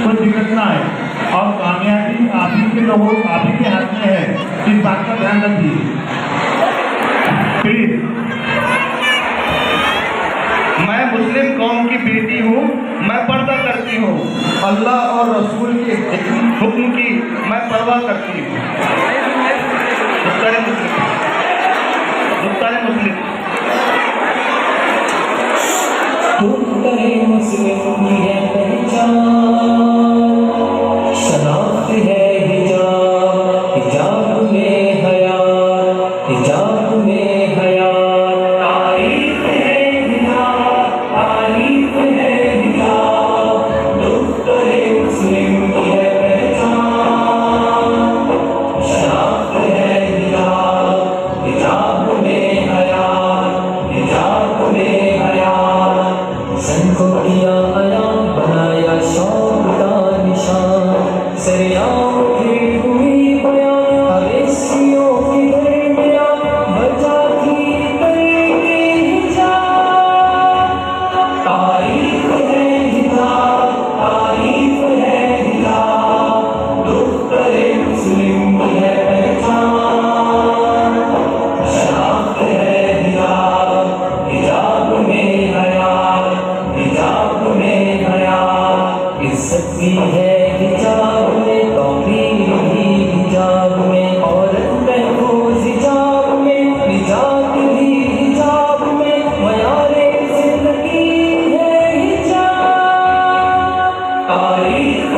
कोई दिक्कत ना है। और कामयाबी आप ही के लोगों, आप ही के हाथ में है, इस बात का ध्यान रखिए प्लीज। मैं मुस्लिम कौम की बेटी हूँ, मैं पर्दा करती हूँ, अल्लाह और रसूल के हुक्म की मैं परवाह करती हूँ। दुख्तारे मुस्लिम मुस्लिम की है पहचान, शनाख्त है हिजाब, हिजाब में हया, हिजाब में हया, तारीफ है हिजाब, तारीफ है हिजाब, दुख्तारे मुस्लिम की है पहचान, शनाख्त है हिजाब, हिजाब में हया, हिजाब में हया, सन को किया आया बनाया शौक का निशान, सरियाओं की हुई बयान, हवेसियों की दरमियान, बजा की करेंगे हिजाब, तारीफ है हिजाब, तारीफ है हिजाब, दुख्तारे मुस्लिम की है पहचान, शनाख्त है हिजाब, हिजाब में हया, हिजाब में हया, इज्जत भी है हिजाब में, तौहीद भी हिजाब में, औरत महफूज हिजाब में, निजात भी हिजाब में, मयारे जिंदगी है हिजाब, तारीफ